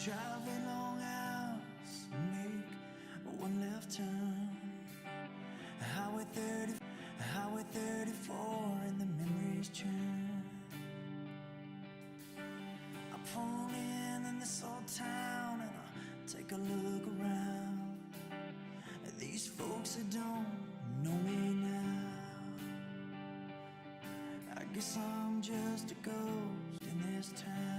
Drive a long hours, make one left turn. Highway 34, and the memories churn. I pull in this old town, and I take a look around. These folks that don't know me now, I guess I'm just a ghost in this town.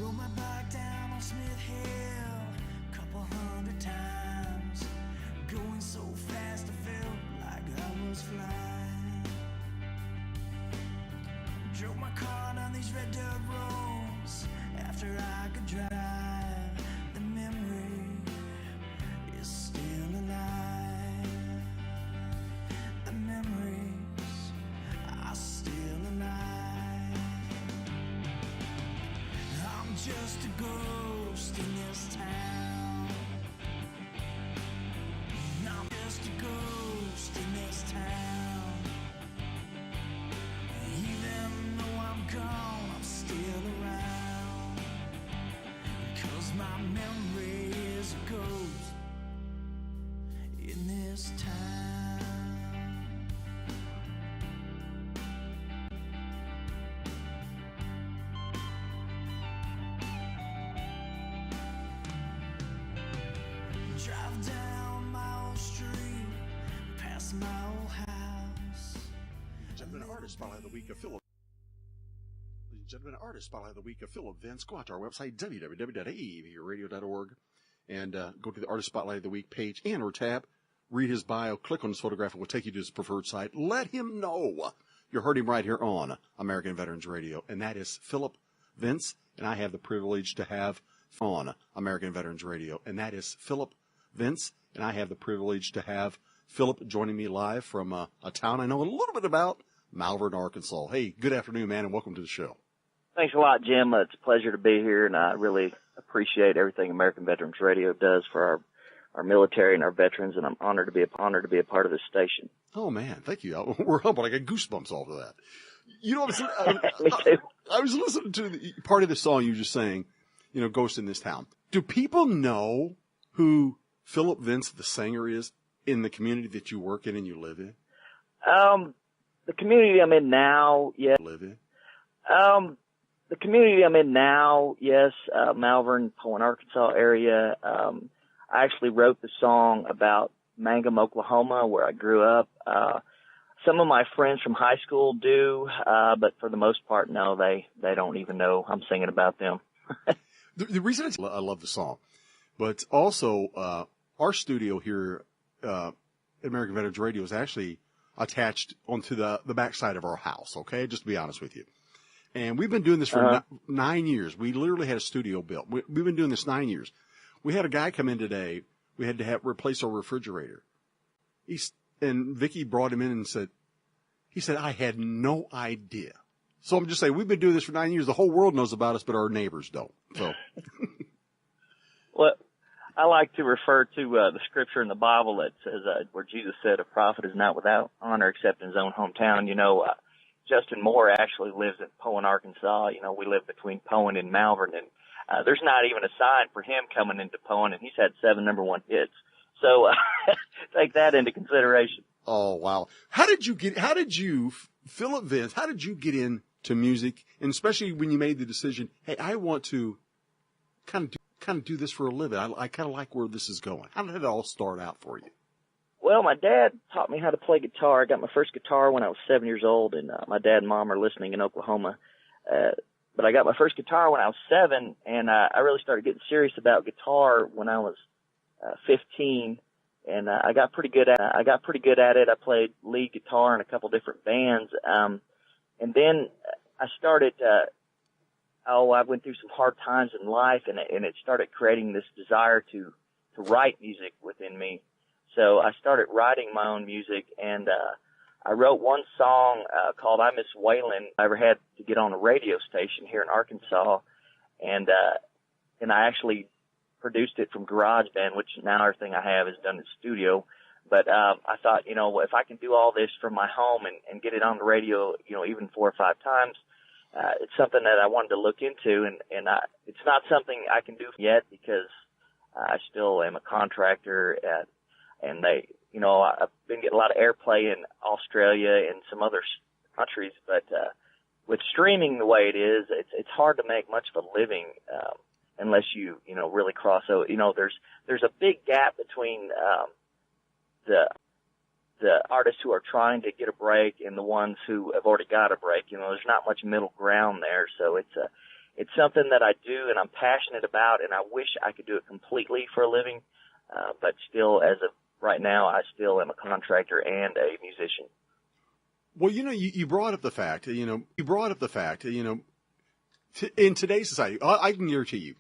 Rode my bike down on Smith Hill a couple hundred times, going so fast I felt like I was flying. Drove my car down these red dirt roads after I could drive. The memory is still alive. The memories are still alive. I'm just a ghost in this town. I'm just a ghost in this town. Even though I'm gone, I'm still around. 'Cause my memory is a ghost in this town. Drive down my old street, past my old house. Gentlemen, Artist Spotlight of the Week of Philip. Ladies and gentlemen, Artist Spotlight of the Week of Philip Vince. Go out to our website, www.avradio.org, and go to the Artist Spotlight of the Week page and or tab. Read his bio, click on his photograph, it will take you to his preferred site. Let him know you heard him right here on American Veterans Radio, and that is Philip Vince, and I have the privilege to have on American Veterans Radio, and that is Philip Vince, and I have the privilege to have Philip joining me live from a town I know a little bit about, Malvern, Arkansas. Hey, good afternoon, man, and welcome to the show. Thanks a lot, Jim. It's a pleasure to be here, and I really appreciate everything American Veterans Radio does for our military and our veterans, and I'm honored to be a part of this station. Oh, man, thank you. We're humbled. I got goosebumps off of that. You know, Me too. I was listening to part of the song you were just saying, you know, Ghost in This Town. Do people know who Philip Vince, the singer, is in the community that you work in and you live in? The community I'm in now, yes. Live in? The community I'm in now, yes, Malvern, Poland, Arkansas area. I actually wrote the song about Mangum, Oklahoma, where I grew up. Some of my friends from high school do, but for the most part, no, they don't even know I'm singing about them. The reason I love the song, but also our studio here at American Veterans Radio is actually attached onto the backside of our house, okay, just to be honest with you. And we've been doing this for 9 years. We literally had a studio built. We've been doing this 9 years. We had a guy come in today. We had to replace our refrigerator. And Vicky brought him in and said, I had no idea. So I'm just saying, we've been doing this for 9 years. The whole world knows about us, but our neighbors don't. So, well, I like to refer to the scripture in the Bible that says where Jesus said a prophet is not without honor except in his own hometown. You know, Justin Moore actually lives in Poland, Arkansas. You know, we live between Poland and Malvern, and there's not even a sign for him coming into Poland, and he's had 7 #1 hits. So take that into consideration. Oh, wow. Philip Vince, how did you get into music, and especially when you made the decision, hey, I want to kind of do this for a living. I kind of like where this is going. How did it all start out for you? Well, my dad taught me how to play guitar. I got my first guitar when I was 7 years old, and my dad and mom are listening in Oklahoma. But I got my first guitar when I was 7, and I really started getting serious about guitar when I was 15, and I got pretty good at it. I played lead guitar in a couple different bands, and then I started. I went through some hard times in life, and it started creating this desire to write music within me. So I started writing my own music, and I wrote one song called "I Miss Waylon." I ever had to get on a radio station here in Arkansas, and I actually produced it from GarageBand, which now everything I have is done in studio. But I thought, you know, if I can do all this from my home and get it on the radio, you know, even 4 or 5 times, it's something that I wanted to look into, and it's not something I can do yet because I still am a contractor and I've been getting a lot of airplay in Australia and some other countries, but with streaming the way it is, it's hard to make much of a living unless you really cross over. There's a big gap between the artists who are trying to get a break and the ones who have already got a break. There's not much middle ground there, so it's something that I do and I'm passionate about, and I wish I could do it completely for a living, but still, as of right now, I still am a contractor and a musician. Well, you brought up the fact, in today's society, I can guarantee you,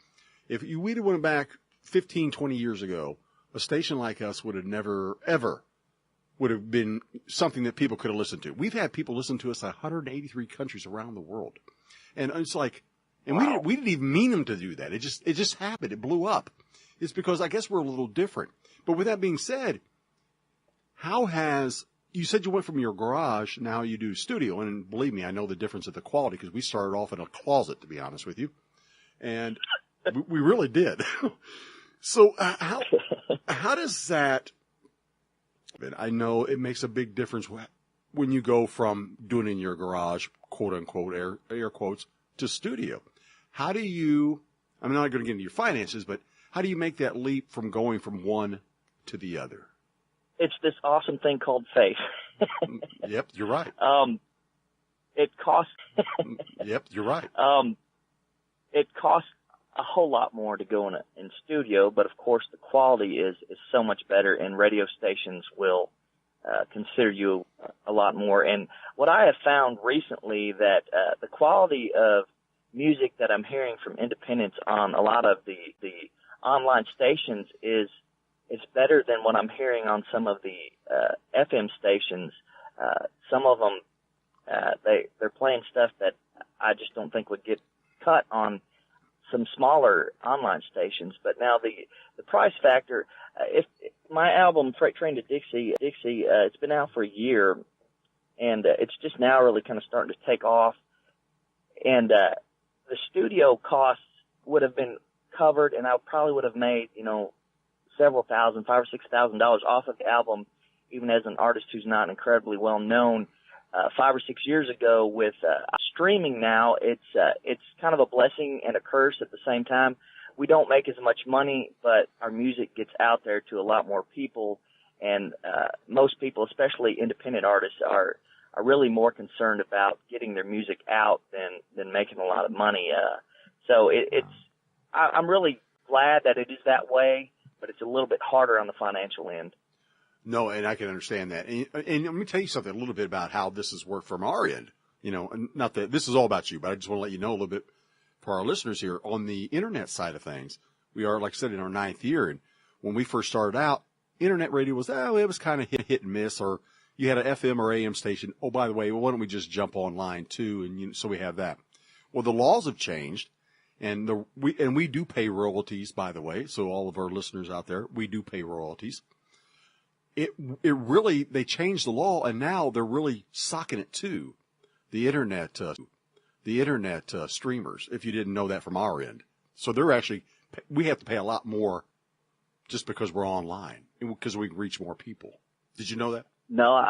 if we'd have went back 15, 20 years ago, a station like us would have never, ever would have been something that people could have listened to. We've had people listen to us in 183 countries around the world. And it's like, and wow. we didn't even mean them to do that. It just happened. It blew up. It's because I guess we're a little different. But with that being said, you said you went from your garage, now you do studio, and believe me, I know the difference of the quality because we started off in a closet, to be honest with you, and we really did. So how does that? I know it makes a big difference when you go from doing it in your garage, quote unquote, air quotes, to studio. How do you? I'm not going to get into your finances, but how do you make that leap from going from one to the other? It's this awesome thing called faith. Yep, you're right. It costs. Yep, you're right. It costs a whole lot more to go in studio, but of course the quality is so much better, and radio stations will consider you a lot more. And what I have found recently that the quality of music that I'm hearing from independents on a lot of the online stations is better than what I'm hearing on some of the FM stations. Some of them they're playing stuff that I just don't think would get cut on some smaller online stations. But now the price factor, if my album Freight Train to Dixie, it's been out for a year, and it's just now really kind of starting to take off. And the studio costs would have been covered, and I probably would have made several thousand, $5,000 or $6,000 off of the album, even as an artist who's not incredibly well known. 5 or 6 years ago, with streaming now, it's kind of a blessing and a curse at the same time. We don't make as much money, but our music gets out there to a lot more people, and most people, especially independent artists, are really more concerned about getting their music out than making a lot of money. So I'm really glad that it is that way, but it's a little bit harder on the financial end. No, and I can understand that. And let me tell you something a little bit about how this has worked from our end. Not that this is all about you, but I just want to let you know a little bit for our listeners here on the internet side of things. We are, like I said, in our 9th year. And when we first started out, internet radio was, it was kind of hit and miss, or you had an FM or AM station. Oh, by the way, why don't we just jump online too? And so we have that. Well, the laws have changed. And we do pay royalties, by the way. So all of our listeners out there, we do pay royalties. They changed the law, and now they're really socking it to the internet streamers. If you didn't know that from our end, so we have to pay a lot more just because we're online, because we can reach more people. Did you know that? No,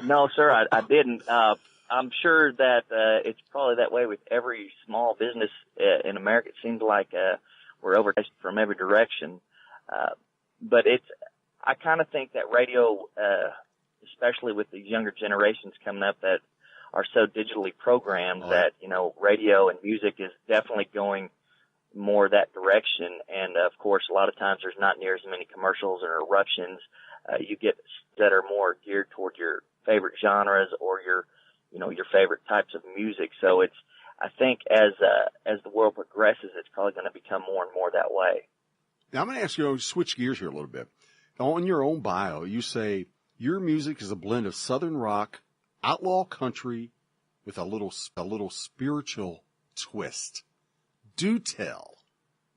no, sir, I didn't. I'm sure that it's probably that way with every small business in America. It seems like we're overtaxed from every direction. But I kind of think that radio, especially with the younger generations coming up that are so digitally programmed, that radio and music is definitely going more that direction. And of course, a lot of times there's not near as many commercials or eruptions. You get that are more geared toward your favorite genres or your favorite types of music. So I think as the world progresses, it's probably going to become more and more that way. Now I'm going to ask you to switch gears here a little bit. On your own bio, you say your music is a blend of Southern rock, outlaw country, with a little spiritual twist. Do tell.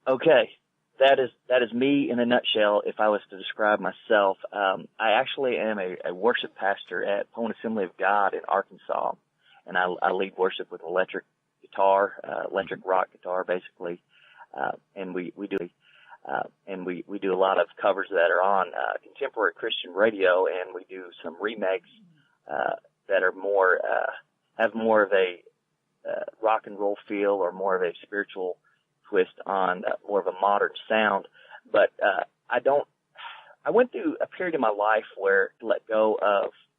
Okay. That is me in a nutshell. If I was to describe myself, I actually am a worship pastor at Pone Assembly of God in Arkansas, and I lead worship with electric guitar, electric rock guitar, basically. And we do a lot of covers that are on contemporary Christian radio, and we do some remakes that are more have more of a rock and roll feel, or more of a spiritual twist on more of a modern sound. But I went through a period in my life where I let go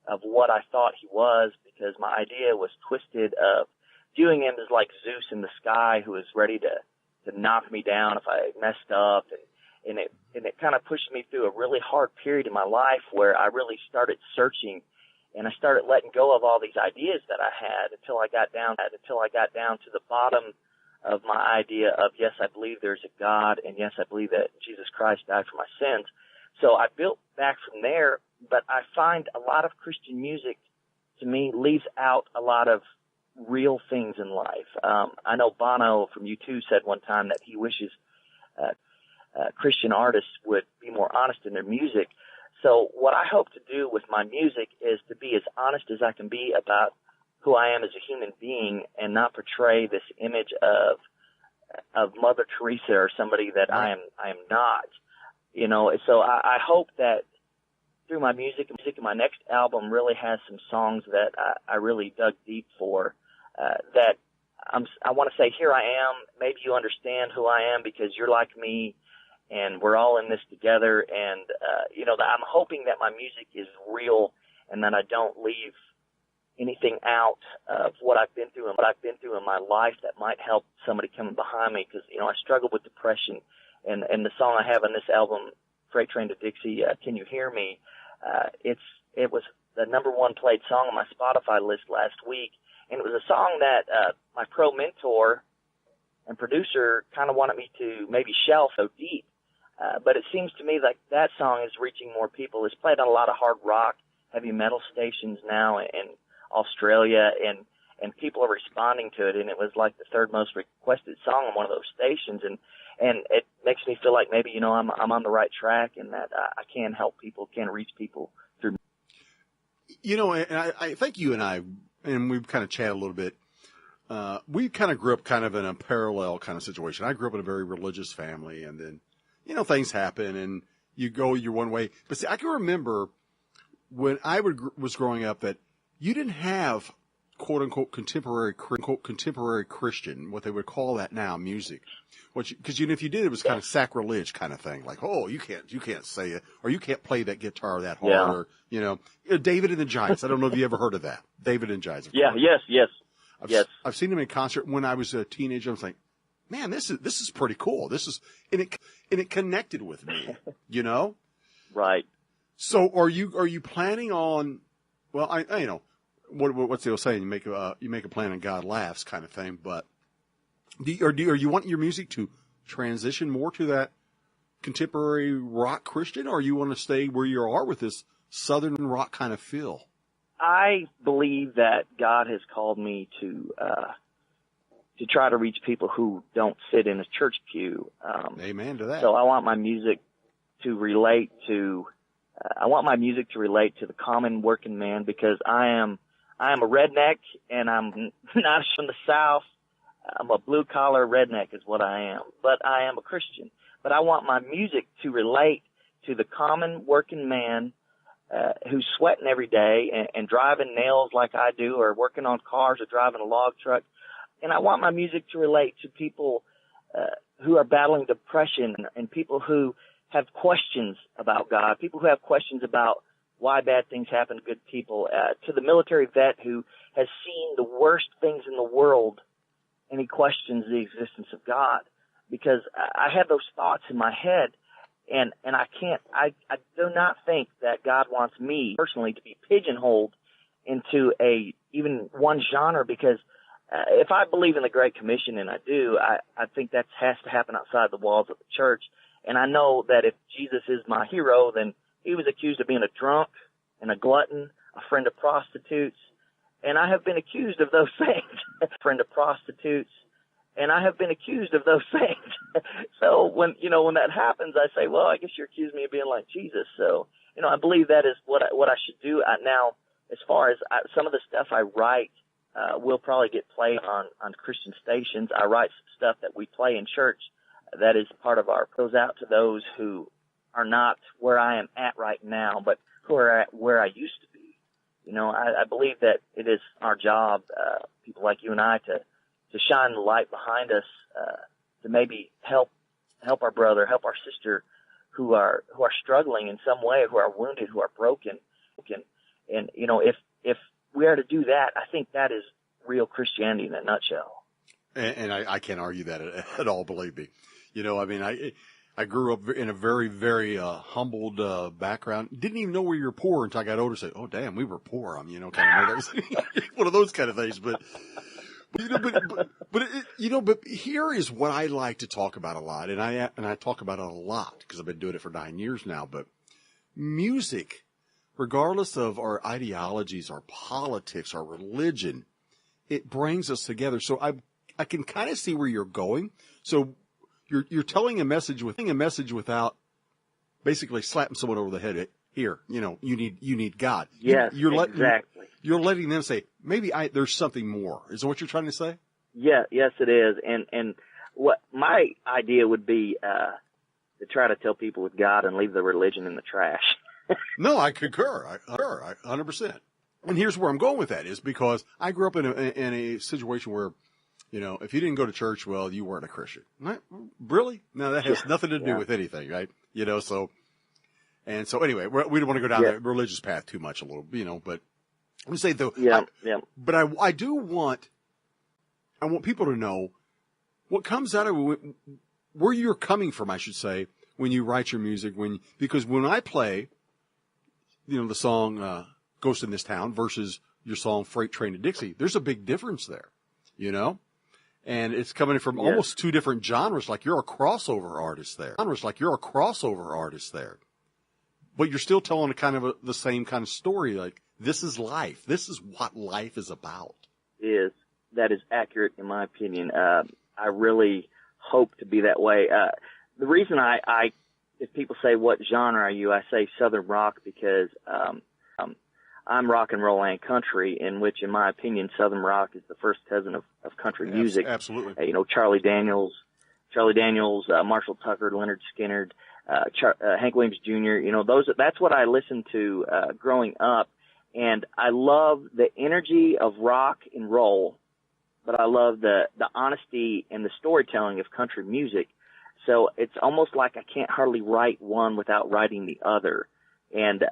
of what I thought he was, because my idea was twisted of viewing him as like Zeus in the sky, who was ready to knock me down if I messed up. And it kind of pushed me through a really hard period in my life where I really started searching, and I started letting go of all these ideas that I had until I got down to the bottom of my idea of, yes, I believe there's a God, and yes, I believe that Jesus Christ died for my sins. So I built back from there, but I find a lot of Christian music, to me, leaves out a lot of real things in life. I know Bono from U2 said one time that he wishes Christian artists would be more honest in their music. So what I hope to do with my music is to be as honest as I can be about who I am as a human being, and not portray this image of Mother Teresa or somebody that I am not. You know, so I hope that through my music, my next album really has some songs that I really dug deep for, that I want to say, here I am. Maybe you understand who I am because you're like me, and we're all in this together. And, I'm hoping that my music is real, and that I don't leave anything out of what I've been through in my life that might help somebody coming behind me. Because, I struggle with depression, and the song I have on this album, Freight Train to Dixie, Can You Hear Me? It was the number one played song on my Spotify list last week. And it was a song that, my pro mentor and producer kind of wanted me to maybe shelf so deep. But it seems to me like that song is reaching more people. It's played on a lot of hard rock, heavy metal stations now in Australia, and people are responding to it. And it was like the third most requested song on one of those stations. And it makes me feel like maybe, I'm on the right track, and that I can help people, can reach people through. And I think you and I, and we've kind of chatted a little bit. We kind of grew up kind of in a parallel kind of situation. I grew up in a very religious family, and then, things happen and you go your one way. But see, I can remember when I was growing up that you didn't have quote unquote contemporary Christian, what they would call that now, music. Because if you did, it was kind of sacrilege kind of thing. Like, oh, you can't say it, or you can't play that guitar that hard, or David and the Giants. I don't know if you ever heard of that. David and Giants. Yeah. Yes. I've seen him in concert when I was a teenager. I was like, man, this is pretty cool. And it connected with me, Right. So are you planning on? Well, I what's the old saying? You make a plan and God laughs, kind of thing. But are you want your music to transition more to that contemporary rock Christian, or you want to stay where you are with this Southern rock kind of feel? I believe that God has called me to try to reach people who don't sit in a church pew. Amen to that. So I want my music to relate to the common working man, because I am a redneck, and I'm not from the South. I'm a blue collar redneck is what I am, but I am a Christian. But I want my music to relate to the common working man, who's sweating every day and driving nails like I do, or working on cars, or driving a log truck. And I want my music to relate to people who are battling depression, and people who have questions about God, people who have questions about why bad things happen to good people, to the military vet who has seen the worst things in the world, and he questions the existence of God. Because I have those thoughts in my head, and I do not think that God wants me personally to be pigeonholed into even one genre, because if I believe in the Great Commission, and I do, I think that has to happen outside the walls of the church. And I know that if Jesus is my hero, then he was accused of being a drunk and a glutton, a friend of prostitutes. And I have been accused of those things, friend of prostitutes. And I have been accused of those things. So when that happens, I say, well, I guess you're accusing me of being like Jesus. So, I believe that is what I should do. Now, as far as some of the stuff I write, will probably get played on Christian stations. I write some stuff that we play in church that is part of our, goes out to those who are not where I am at right now, but who are at where I used to be. You know, I believe that it is our job, people like you and I, to shine the light behind us, to maybe help our brother, help our sister who are struggling in some way, who are wounded, who are broken. And, you know, if we are to do that, I think that is real Christianity in a nutshell. And I can't argue that at all, believe me. You know, I mean, I grew up in a very, very, humbled, background. Didn't even know we were poor until I got older. Say, oh, damn, we were poor. You know, kind of one of those kind of things. But here is what I like to talk about a lot. And I talk about it a lot because I've been doing it for 9 years now. But music, regardless of our ideologies, our politics, our religion, it brings us together. So I can kind of see where you're going. So you're telling a message without basically slapping someone over the head. Here, you know, you need God. Yes, exactly. You're letting them say, maybe there's something more. Is that what you're trying to say? Yeah, yes, it is. And what my idea would be, to try to tell people with God and leave the religion in the trash. No, I concur. I 100%. And here's where I'm going with that is because I grew up in a situation where, you know, if you didn't go to church, well, you weren't a Christian. Right? Really? No, that has nothing to do with anything, right? You know, so anyway, we don't want to go down the religious path too much, a little, you know, but let me say though, but I want people to know what comes out of where you're coming from, I should say, when you write your music, because when I play, you know, the song, Ghost in This Town versus your song Freight Train to Dixie, there's a big difference there, you know? And it's coming from almost two different genres, like you're a crossover artist there. But you're still telling the same kind of story, like this is life. This is what life is about. That is accurate in my opinion. I really hope to be that way. The reason if people say what genre are you, I say Southern rock because, I'm rock and roll and country, in which, in my opinion, Southern rock is the first cousin of country music. Absolutely. You know, Charlie Daniels, Marshall Tucker, Leonard Skinner, Hank Williams Jr. You know, that's what I listened to, growing up. And I love the energy of rock and roll, but I love the honesty and the storytelling of country music. So it's almost like I can't hardly write one without writing the other. And,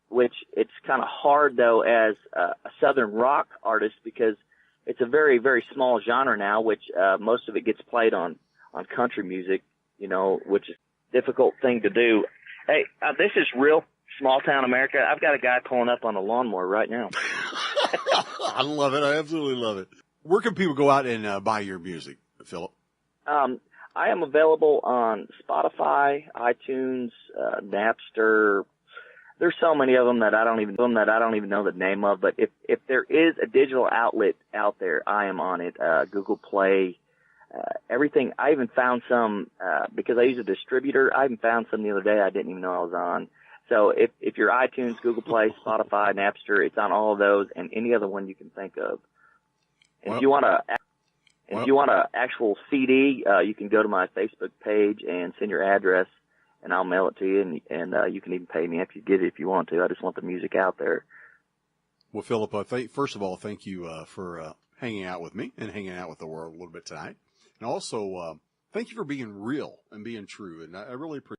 which it's kind of hard though as a Southern rock artist because it's a very, very small genre now, which, most of it gets played on country music, you know, which is a difficult thing to do. Hey, this is real small town America. I've got a guy pulling up on a lawnmower right now. I love it. I absolutely love it. Where can people go out and buy your music, Philip? I am available on Spotify, iTunes, Napster. There's so many of them that I don't even know the name of. But if there is a digital outlet out there, I am on it. Google Play, everything. I even found some because I use a distributor. I even found some the other day I didn't even know I was on. So if you're iTunes, Google Play, Spotify, Napster, it's on all of those and any other one you can think of. And if you want a actual CD, you can go to my Facebook page and send your address, and I'll mail it to you, and you can even pay me if you get it if you want to. I just want the music out there. Well, Philip, first of all, thank you for hanging out with me and hanging out with the world a little bit tonight. And also, thank you for being real and being true. And I really appreciate